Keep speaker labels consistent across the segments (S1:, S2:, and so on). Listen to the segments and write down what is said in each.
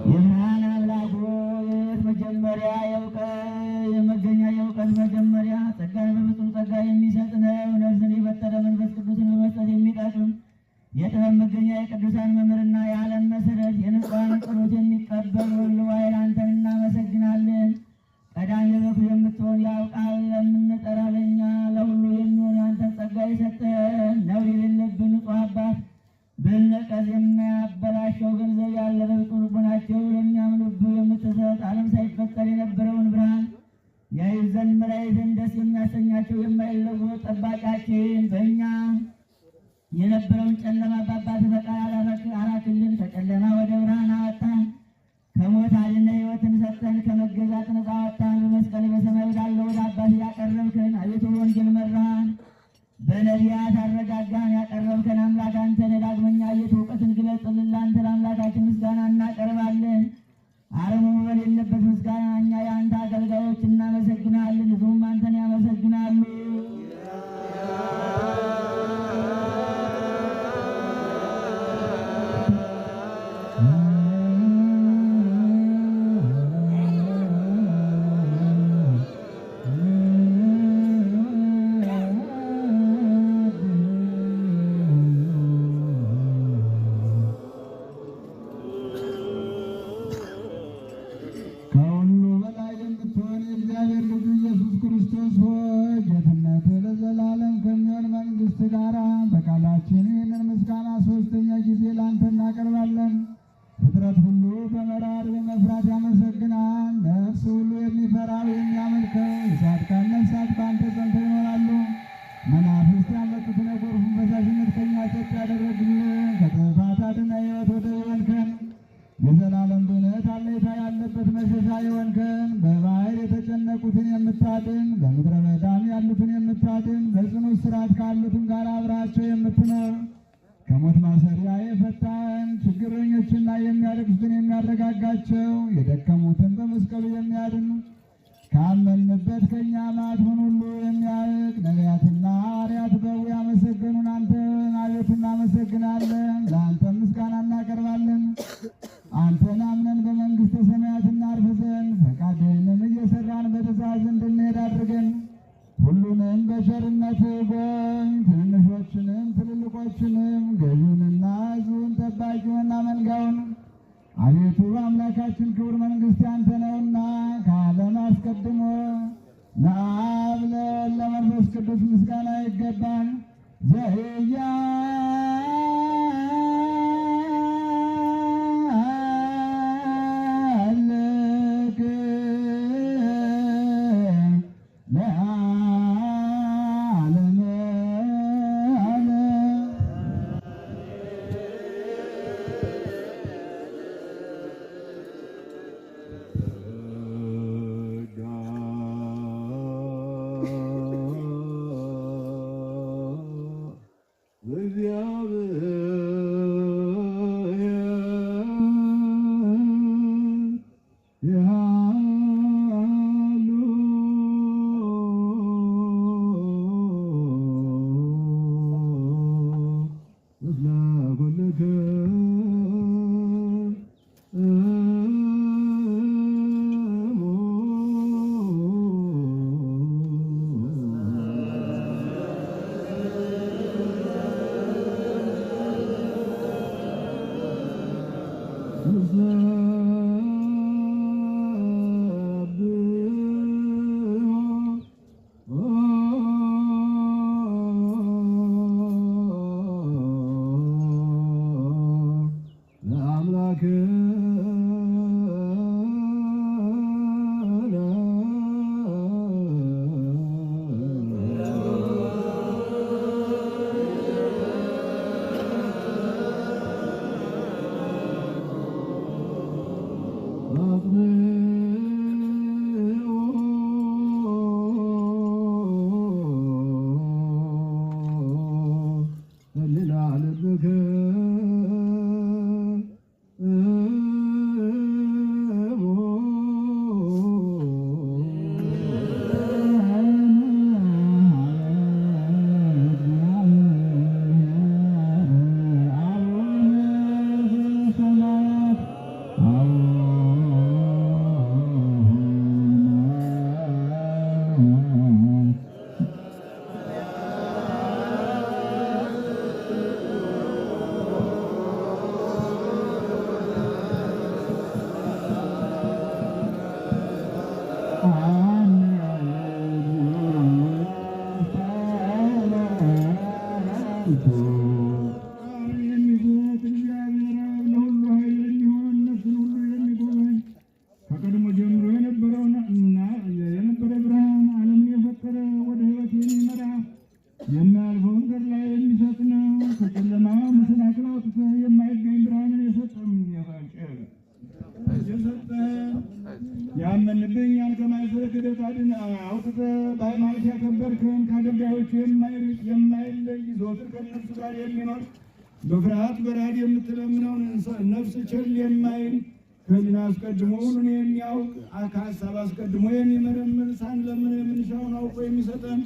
S1: የብርሃን አምላክ የሕይወት መጀመሪያ የመገኛ የእውቀት መጀመሪያ ጸጋን በፍጹም ጸጋ የሚሰጥ ነው። ነፍስን የፈጠረ መንፈስ ቅዱስን በመስጠት የሚጠቅም የጥበብ መገኛ የቅዱሳን መምህርና የዓለም መሰረት የንጹሐን ጸሎት የሚቀበል ሁሉ ኃይል አንተን እናመሰግናለን። ቀዳሚ በኩር የምትሆን ያው ቃል ለምንጠራ ለእኛ ለሁሉ የሚሆን አንተን ጸጋ የሰጠህን ነውር የሌለብን ንጹሕ አባት ብልነቀዝ የማያበላሸው ገንዘብ ያለ በፍጹም ልቦናቸው ለሚያምኑብህ የምትሰጥ ዓለም ሳይፈጠር የነበረውን ብርሃን ያዩ ዘንድ መላእክትን ደስ የሚያሰኛቸው የማይለወጥ ጠባቂያችን በእኛ የነበረውን ጨለማ በአባት ፈቃድ አራቅልን። ከጨለማ ወደ ብርሃን አወጣን። ከሞት አድነህ ሕይወትን ሰጠን። ከመገዛት ነፃ አወጣን። በመስቀል በሰማይ ወዳለው ወደ አባት ያቀረብከን አቤቱ ወንጌል መራን። በነቢያት አረጋጋን። ያቀረብከን አምላክ አንተ ነህ። ዳግመኛ አቤቱ እውቀትን ግለጽልን። ለአንተ ለአምላካችን ምስጋና እናቀርባለን። አረሙ በሌለበት ምስጋና እኛ የአንተ አገልጋዮች እናመሰግናለን። ሕዝቡም አንተን ያመሰግናሉ። ፍጥረት ሁሉ በመራር በመፍራት ያመሰግናል። ነፍስ ሁሉ የሚፈራው የሚያመልከው የጻድቃን ነፍሳት በአንተ ጸንተው ይኖራሉ። መናፍስት ያመጡትን የጎርፉን ፈሳሽነት ከእኛ ጸጥ ያደረግልን ከጥፋት አድነህ ሕይወት ወደ የሆንከን የዘላለም ድኅነት አለኝታ ያለበት መሸሻ የሆንከን በባሕር የተጨነቁትን የምታድን በምድረ በዳም ያሉትን የምታድን በጽኑ እስራት ካሉትም ጋር አብራቸው የምትኖር ከሞት ማሰሪያ የፈታን ችግረኞችና የሚያለቅሱትን የሚያረጋጋቸው የደከሙትን በመስቀሉ የሚያድን ካመንበት ከእኛ መዓቱን ሁሉ የሚያርቅ ነቢያትና ሐዋርያት በው ያመሰገኑን አንተን አቤቱ እናመሰግናለን። ለአንተ ምስጋና እናቀርባለን። አንተን አምነን በመንግሥተ ሰማያት እናርፍ ዘንድ ፈቃድህንም እየሠራን በትእዛዝ እንድንሄድ አድርገን ሁሉንም በቸርነት ጎብኝ። ትንንሾችንም ትልልቆችንም ገዢውንና ሕዝቡን ጠባቂውንና መንጋውን አቤቱ አምላካችን ክቡር መንግሥት ያንተ ነውና ከዓለም አስቀድሞ ለአብ ለወልድ ለመንፈስ ቅዱስ ምስጋና ይገባል።
S2: አውጥተህ በሃይማኖት ያከበርክን ከአገልጋዮቹ የማይርቅ የማይለይ ዘወትር ከእነርሱ ጋር የሚኖር በፍርሃት በራድ የምትለምነውን ነፍስ ቸል የማይል ከሕሊና አስቀድሞ ሁሉን የሚያውቅ ከሀሳብ አስቀድሞ የሚመረምር ሳንለምን የምንሻውን አውቆ የሚሰጠን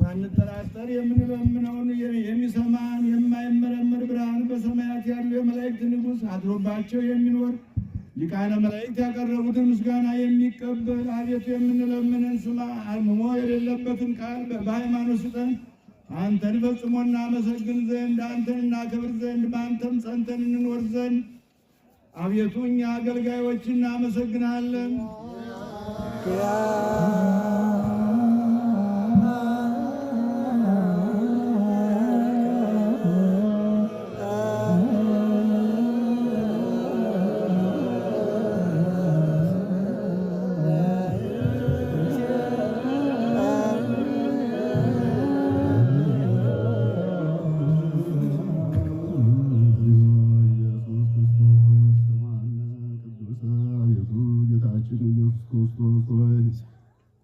S2: ሳንጠራጠር የምንለምነውን የሚሰማን የማይመረምር ብርሃን በሰማያት ያሉ የመላእክት ንጉሥ አድሮባቸው የሚኖር ሊቃነ መላእክት ያቀረቡትን ምስጋና የሚቀበል አቤቱ የምንለምንን ስማ። አርምሞ የሌለበትን ቃል በሃይማኖት ስጠን። አንተን ፈጽሞ እናመሰግን ዘንድ አንተን እናከብር ዘንድ በአንተም ጸንተን እንኖር ዘንድ አቤቱ እኛ አገልጋዮች እናመሰግናለን።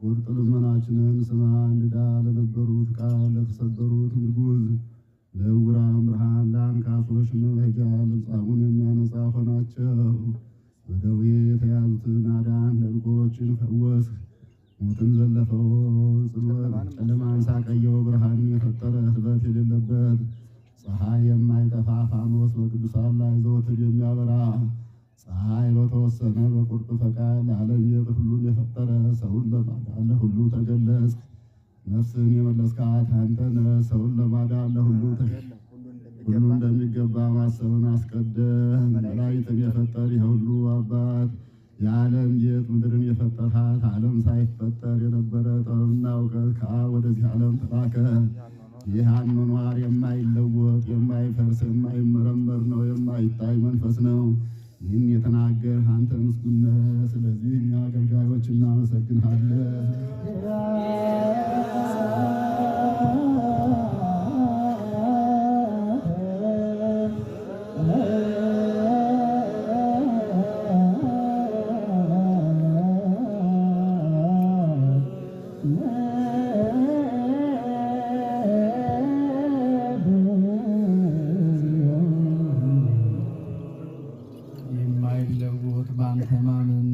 S2: ቁርጥ ልመናችንን ስማ። እንግዳ ለነበሩት ቃል ለተሰበሩት ምርጉዝ ለዕውራን ብርሃን ለአንካሶች መሄጃ ለምጻሙን የሚያነጻ ሆናቸው። በደዌ የተያዙትን አዳን ለድንቆሮችን ፈወስ። ሞትን ዘለፈው ጽልመት ጨለማን ሳቀየው ብርሃንን የፈጠረ ህበት የሌለበት ፀሐይ የማይጠፋ ፋኖስ በቅዱሳን ላይ ዘወትር የሚያበራ ፀሐይ በተወሰነ በቁርጥ ፈቃድ ለዓለም ሁሉን የፈጠረ ሰውን ለማዳን ለሁሉ ተገለጽ። ነፍስን የመለስካት አንተ ነህ። ሰውን ለማዳን ለሁሉ ሁሉ እንደሚገባ ማሰብን አስቀደም። መላእክትን የፈጠር የሁሉ አባት የዓለም ጌጥ ምድርን የፈጠርሃት ዓለም ሳይፈጠር የነበረ ጥበብና እውቀት ከአብ ወደዚህ ዓለም ተላከ። ይህ አኗኗር የማይለወጥ የማይፈርስ የማይመረመር ነው። የማይታይ መንፈስ ነው። ይህን የተናገርህ አንተ ምስጉን ነህ። ስለዚህ እኛ አገልጋዮች እናመሰግንሃለን።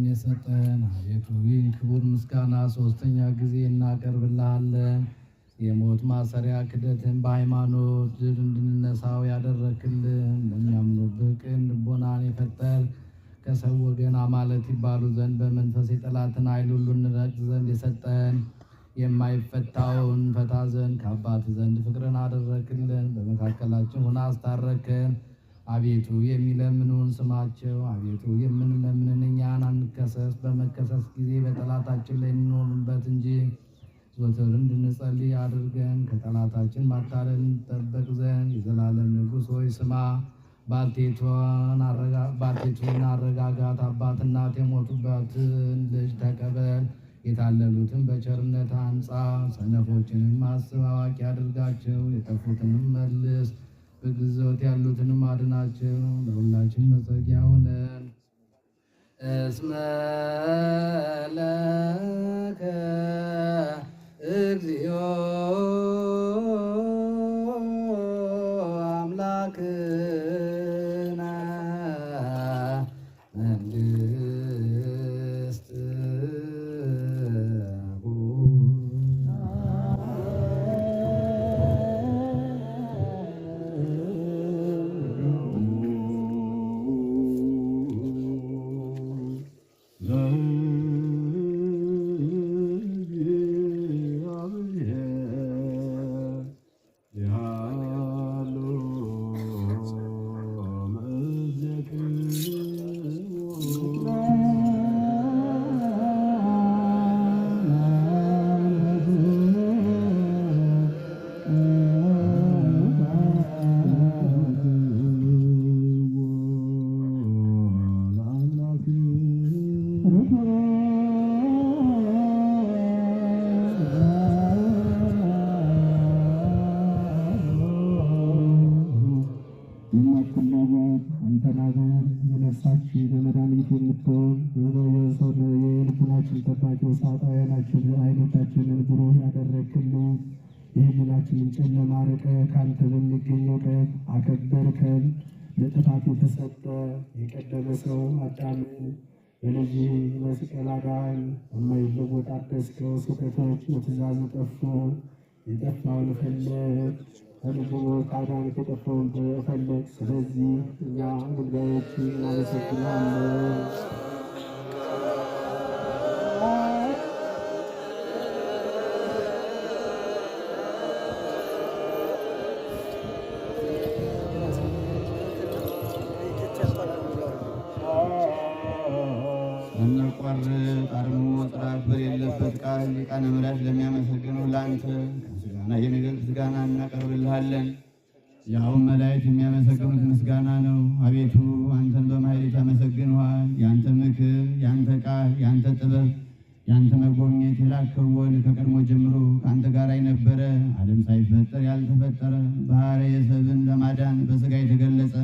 S3: የሰጠን አቤቱ ይህን ክቡር ምስጋና ሦስተኛ ጊዜ እናቀርብልሃለን። የሞት ማሰሪያ ክደትን በሃይማኖት ድል እንድንነሳው ያደረክልን ለሚያምኑብህ ቅን ልቦናን የፈጠር ከሰው ወገን አማለት ይባሉ ዘንድ በመንፈስ የጠላትን ኃይል ሁሉ እንረቅ ዘንድ የሰጠን የማይፈታውን ፈታ ዘንድ ከአባት ዘንድ ፍቅርን አደረክልን። በመካከላችን ሆነ አስታረከን። አቤቱ የሚለምኑን ስማቸው። አቤቱ የምንለምንን እኛን አንከሰስ። በመከሰስ ጊዜ በጠላታችን ላይ እንኖርበት እንጂ ዘወትር እንድንጸልይ አድርገን ከጠላታችን ማታለል እንጠበቅ ዘንድ የዘላለም ንጉሥ ሆይ ስማ። ባልቴቱን አረጋጋት። አባት እናት የሞቱበትን ልጅ ተቀበል። የታለሉትን በቸርነት አንጻ። ሰነፎችንም አስብ፣ አዋቂ አድርጋቸው። የጠፉትንም መልስ፣ በግዞት ያሉትንም አድናቸው። ለሁላችን መጠጊያ ሆነን እስመ ለከ እግዚኦ አምላክነ መንግሥት
S4: ፍላጎት አንተን አብን የነፍሳችን የመድኃኒት የምትሆን የልቡናችን ጠባቂ ሰዓታውያናችን አይኖቻችንን ብሩህ ያደረግክልን የህሊናችንን ጨለማ ርቀህ ከአንተ በሚገኝ እውቀት አከበርከን። ለጥፋት የተሰጠ የቀደመ ሰው አዳምን በልጅ መስቀል አዳን የማይለወጥ አደስከው። ስህተቶች በትእዛዝ ጠፉ። የጠፋውን ፈለግ ከልቡ ከአዳንክ የጠፋውን ፈለግ። ስለዚህ እኛ ጉዳዮች እናመሰግናለን።
S1: የሚያቋርጥ አርሞ ጥራት በሌለበት ቃል ሊቃነ መላእክት ለሚያመሰግኑ ለአንተ ምስጋና የሚገልጽ ምስጋና እናቀርብልሃለን። ያውም መላእክት የሚያመሰግኑት ምስጋና ነው። አቤቱ አንተን በማኅሌት ያመሰግኑሃል። ያንተ ምክር፣ ያንተ ቃል፣ ያንተ ጥበብ፣ ያንተ መጎብኘት የላከው ወልድ ከቀድሞ ጀምሮ ከአንተ ጋር የነበረ ዓለም ሳይፈጠር ያልተፈጠረ ባሕርየ ሰብን ለማዳን በሥጋ የተገለጸ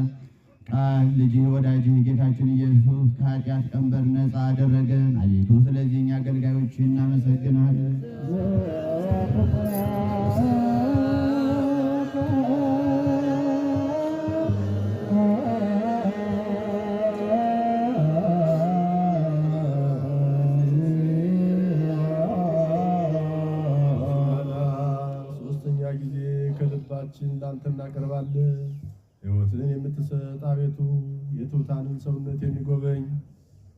S1: ቃል ልጅህ ወዳጅህ ጌታችን ኢየሱስ ከኃጢአት ቀንበር ነፃ አደረገን። አቤቱ ስለዚህ እኛ አገልጋዮች እናመሰግናለን።
S5: ሦስተኛ ጊዜ ከልባችን ላንተ እናቀርባለን። ሕይወትን የምትሰጥ አቤቱ የትሑታንን ሰውነት የሚጎበኝ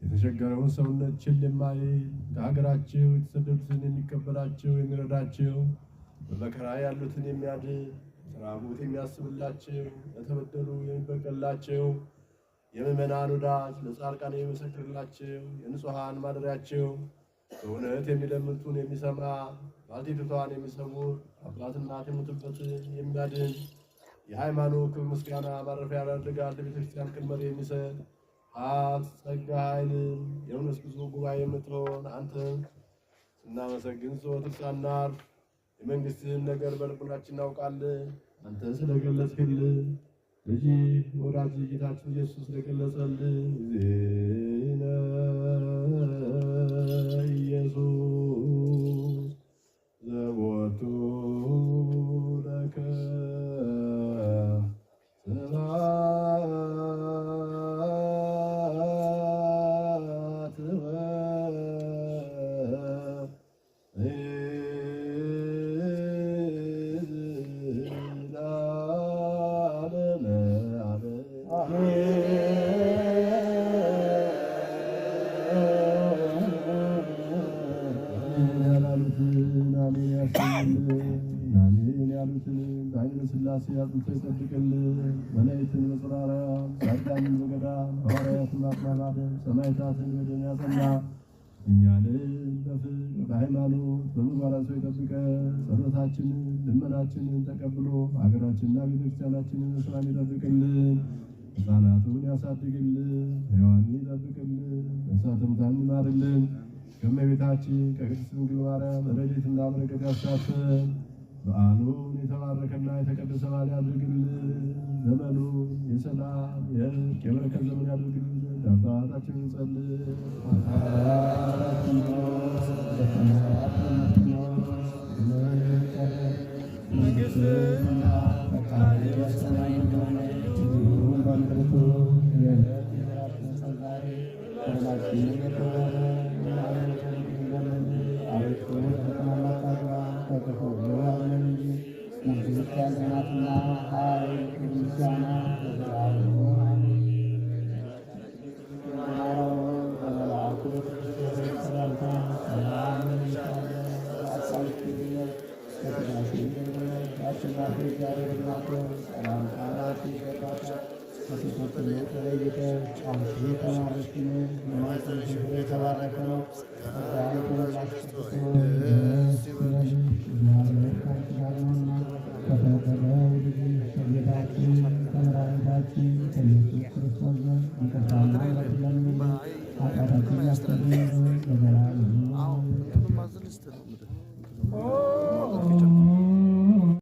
S5: የተቸገረውን ሰውነት ችል የማይል ከሀገራቸው የተሰደዱትን የሚቀበላቸው የሚረዳቸው በመከራ ያሉትን የሚያድን የተራቡት የሚያስብላቸው ለተበደሉ የሚበቀላቸው የምእመናን ወዳጅ ለጻድቃን የሚመሰክርላቸው የንጹሐን ማደሪያቸው በእውነት የሚለምኑትን የሚሰማ ባልቴቲቷን የሚሰውር አባት እናት የሞቱበትን የሚያድን የሃይማኖት ክብር ምስጋና ማረፊያ ያደርጋል። ለቤተክርስቲያን ቅድመት የሚሰጥ ሀብት ጸጋ ኃይልን የእውነት ብዙ ጉባኤ የምትሆን አንተን ስናመሰግን ዘወትር ሳናርፍ የመንግስትህን ነገር በልቡናችን እናውቃለን። አንተ ስለገለጽክልን ልጅ ወዳጅ ጌታችን ኢየሱስ ስለገለጸልን ዜነ ኢየሱስ ዘቦቱ ለከ ስላሴ ያሉት ይጠብቅልን። መላእክትን በጽራራ ጻድቃንን በገዳም ሐዋርያትን በአጽናፈ ሰማዕታትን በደም ያጸና እኛንን በፍቅር በሃይማኖት በምግባራቸው ይጠብቀን። ጸሎታችንን ልመናችንን ተቀብሎ ሀገራችንና ቤተክርስቲያናችንን በሰላም ይጠብቅልን። ሕፃናቱን ያሳድግልን። ሕያዋንን ይጠብቅልን። ነፍሳተ ሙታን ይማርልን። ከእመቤታችን ከቅድስት ድንግል ማርያም ረድኤትና በረከት ያሳትፈን። በዓሉን የተባረከና የተቀደሰ በዓል ያድርግልን። ዘመኑን የሰላም የእርቅ የበረከት ዘመን ያድርግልን። አባታችንን ጸልይ።